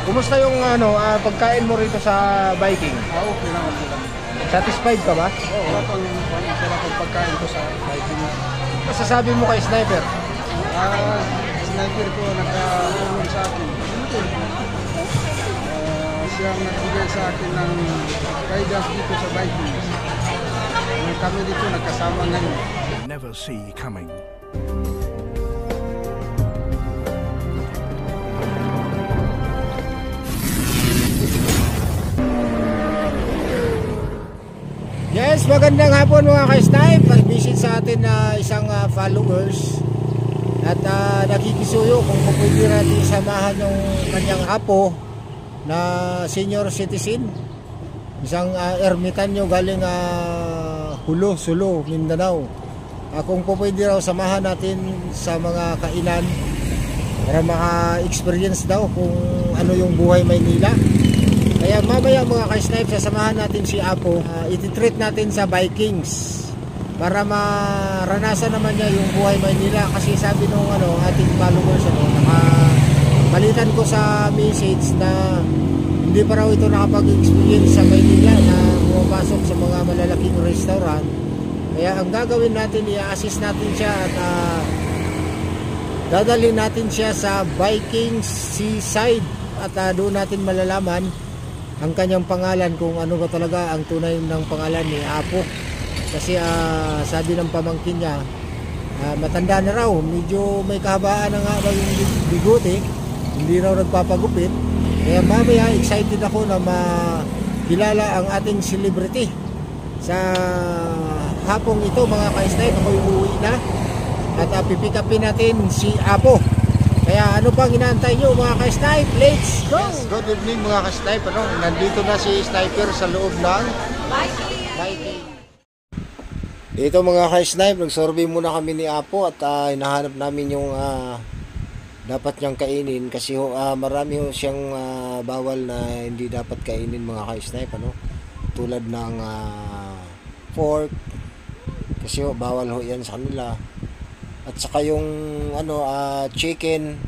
Kumusta yung pagkain mo rito sa Viking? Okay lang, okay lang. Satisfied ka ba? Oo, wala pang sarap ang pagkain ko sa Viking. Masasabi mo kay Sniper? Sniper ko nakatulong sa akin. Siya ang nagbigay sa akin ng guidance dito sa Viking. Kami dito nagkasama ngayon. Never see coming. Yes, magandang hapon mga ka-snipe. Pag-visit sa atin na isang followers at nakikisuyo kung pwede natin samahan yung kanyang apo na senior citizen, isang ermitanyo galing Hulo, Sulu, Mindanao. Kung pwede raw samahan natin sa mga kainan para maka-experience daw kung ano yung buhay Maynila. Kaya mamaya mga ka-snipe, sasamahan natin si Apo. Iti-treat natin sa Vikings para maranasan naman niya yung buhay Maynila. Kasi sabi nung ating followers, nakabalitan ko sa message na hindi pa raw ito nakapag-experience sa Maynila na pumapasok sa mga malalaking restaurant. Kaya ang gagawin natin, i-assist natin siya at dadalhin natin siya sa Vikings Seaside at doon natin malalaman ang kanyang pangalan, kung ano ba talaga ang tunay ng pangalan ni Apo. Kasi sabi ng pamangkin niya, matanda na raw, medyo may kahabaan na nga raw yung bigote, hindi raw nagpapagupit. Kaya mamaya excited ako na makilala ang ating celebrity sa hapong ito mga ka-snipe. Ako'y uuwi na at pipick upin natin si Apo. Kaya ano pang inaantay nyo mga ka-snipe? Let's go! Yes, good evening mga ka-snipe. Nandito na si Sniper sa loob ng Viking. Dito mga ka-snipe, nag-survey muna kami ni Apo at hinahanap namin yung dapat niyang kainin. Kasi marami siyang bawal na hindi dapat kainin mga ka-snipe. Tulad ng pork. Kasi bawal yan sa kanila. At saka yung chicken,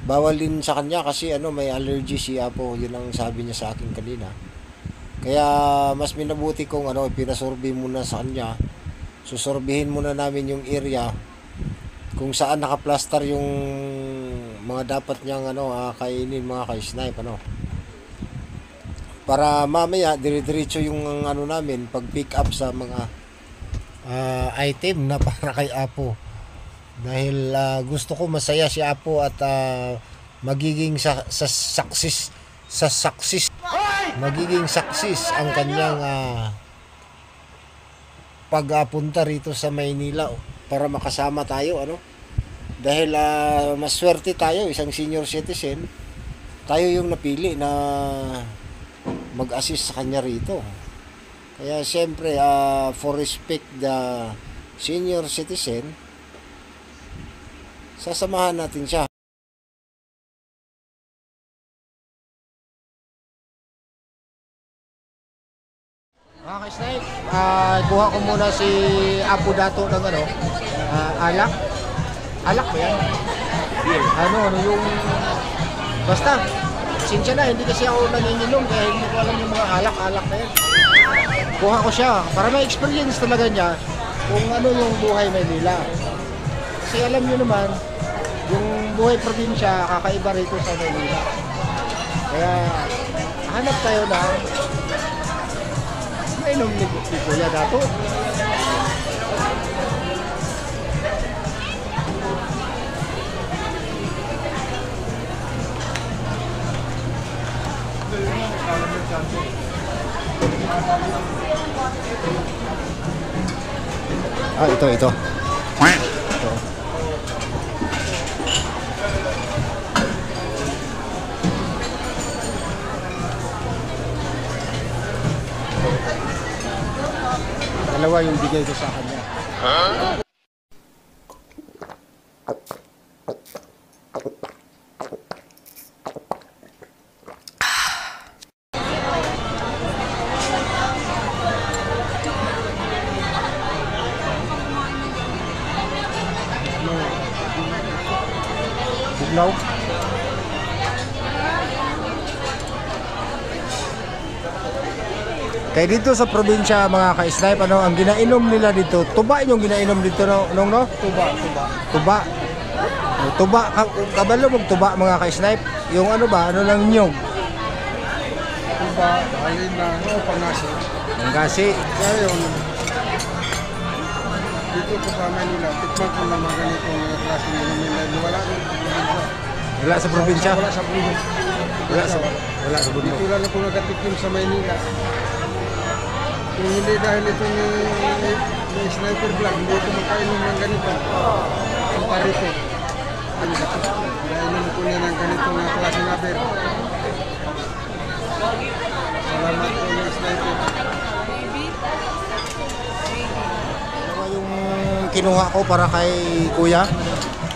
bawal din sa kanya kasi may allergy si Apo. Yun ang sabi niya sa akin kanina. Kaya mas minabuti kong pinasurvey muna sa kanya. Susurbihin muna namin yung area kung saan nakaplaster yung mga dapat niyang kainin mga ka-snipe para mamaya dire-diretso yung namin pag pick up sa mga item na para kay Apo. Dahil gusto ko masaya si Apo at magiging magiging success ang kanyang pagpunta rito sa Maynila para makasama tayo dahil maswerte tayo, isang senior citizen, tayo yung napili na mag-assist sa kanya rito. Kaya siyempre for respect the senior citizen, sasamahan natin siya. Mga ka-snipe, kuha ko muna si Apo Dato ng alak. Alak ba yan? Yung basta, sinsya na, hindi kasi ako nanginginom kaya hindi ko alam yung mga alak na yan. Kuha ko siya para ma-experience talaga niya kung ano yung buhay Maynila. Kasi alam nyo naman, yung buhay probinsya kakaiba rito sa Maynila. Kaya hanap tayo na mainom ni Kuya Dato. Ito. Dalawa yung bigay ko sa kanya. Bugnaw. Kaya dito sa probinsya mga ka-snipe, ano, ang ginainom nila dito, tuba yung ginainom dito, no? Tuba. Tuba. Tuba, kabalo mong tuba mga ka-snipe. Yung ano ba, ano lang nyog. Tuba, alin na, pangasi. Pangasi. Ngayon, dito po sa Manila, tikman ko na mga ganitong klaseng inumin na wala rin sa probinsya. Wala sa probinsya? Wala sa bundok. Wala sa bundok. Dito lang ako nagatikim sa Maynila. Kung hindi dahil ito ni Sniper Vlog, hindi ito makainom ng ganito. Ang parito. Nainom ko niya ng ganito na klase na beer. Salamat po ni Sniper. Ito yung kinuha ko para kay Kuya.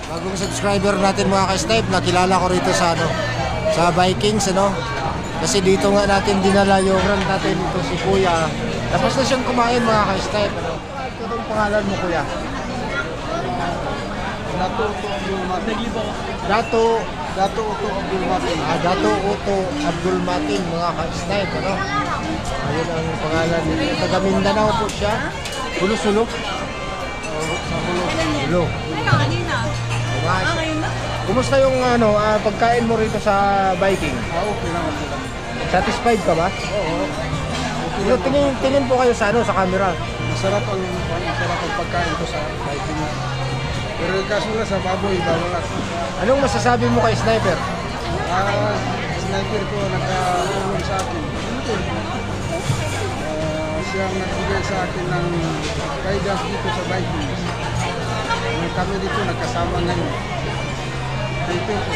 Bagong subscriber natin mga ka-snipe, nakilala ko rito sa ano, sa Vikings, ano. Kasi dito nga natin dinala yung run natin dito si Kuya. Tapos na siyang kumain mga ka-snipe, ano. Ito yung pangalan mo, Kuya. Dato Uto Abdul Matin. Dato Uto Abdul Matin. Dato Uto Abdul Matin mga ka-snipe, ano. Ayun ang pangalan. Taga Mindanao po siya. Hulo-sulo. Sa Hulo. Hulo. Kumusta yung ano, pagkain mo rito sa Viking? Okay naman sila. Satisfied ka ba? Oo. Tingin po kayo sa ano, sa camera. Masarap ang pagkain ko sa Viking. Pero kaso na sa baboy, bawal lang. Anong masasabi mo kay Sniper? Sniper ko nakatulong sa akin. Siyang nagbigay sa akin ng guidance dito sa Vikings. Kami dito nagkasama ngayon. Dito po.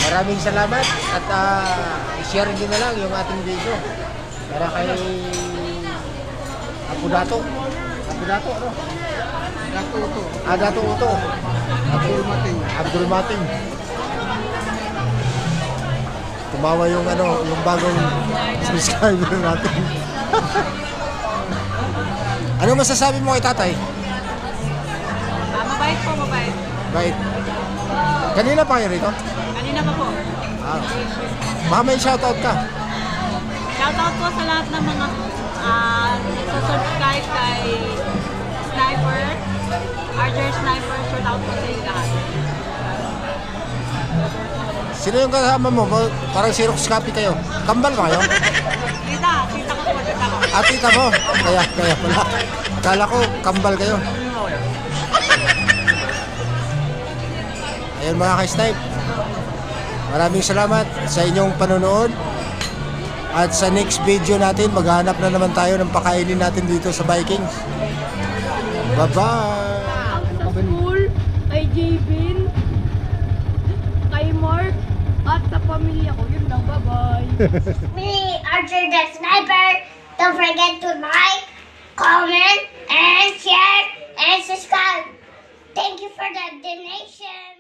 Maraming salamat at i-share din na lang yung ating video para kay Apo Dato. Apo Dato, ano? Dato Uto. Dato Uto. Abdul Mating. Abdul Mating. Tumawa yung ano, yung bagong subscriber natin. Ano masasabi mo kay tatay? Mabait po, mabait. Bait. Kanina pa kayo rito? Kanina pa po. Baka may shoutout ka. Shoutout po sa lahat ng mga subscribe kay Sniper, Archer Sniper. Shoutout po sa inyo lahat. Sino yung kasama mo? Parang Xerox copy kayo. Kambal ba kayo? Tita ko po, tita ko. Tita mo? Kaya pala. Akala ko, kambal kayo. Ayun mga ka-snipe. Maraming salamat sa inyong panonood. At sa next video natin, maghanap na naman tayo ng pakainin natin dito sa Vikings. Bye-bye! Sa school, kay Jabin, kay Mark, at sa pamilya ko. Yun lang, bye-bye. Me, Archer the Sniper. Don't forget to like, comment, and share, and subscribe. Thank you for the donation.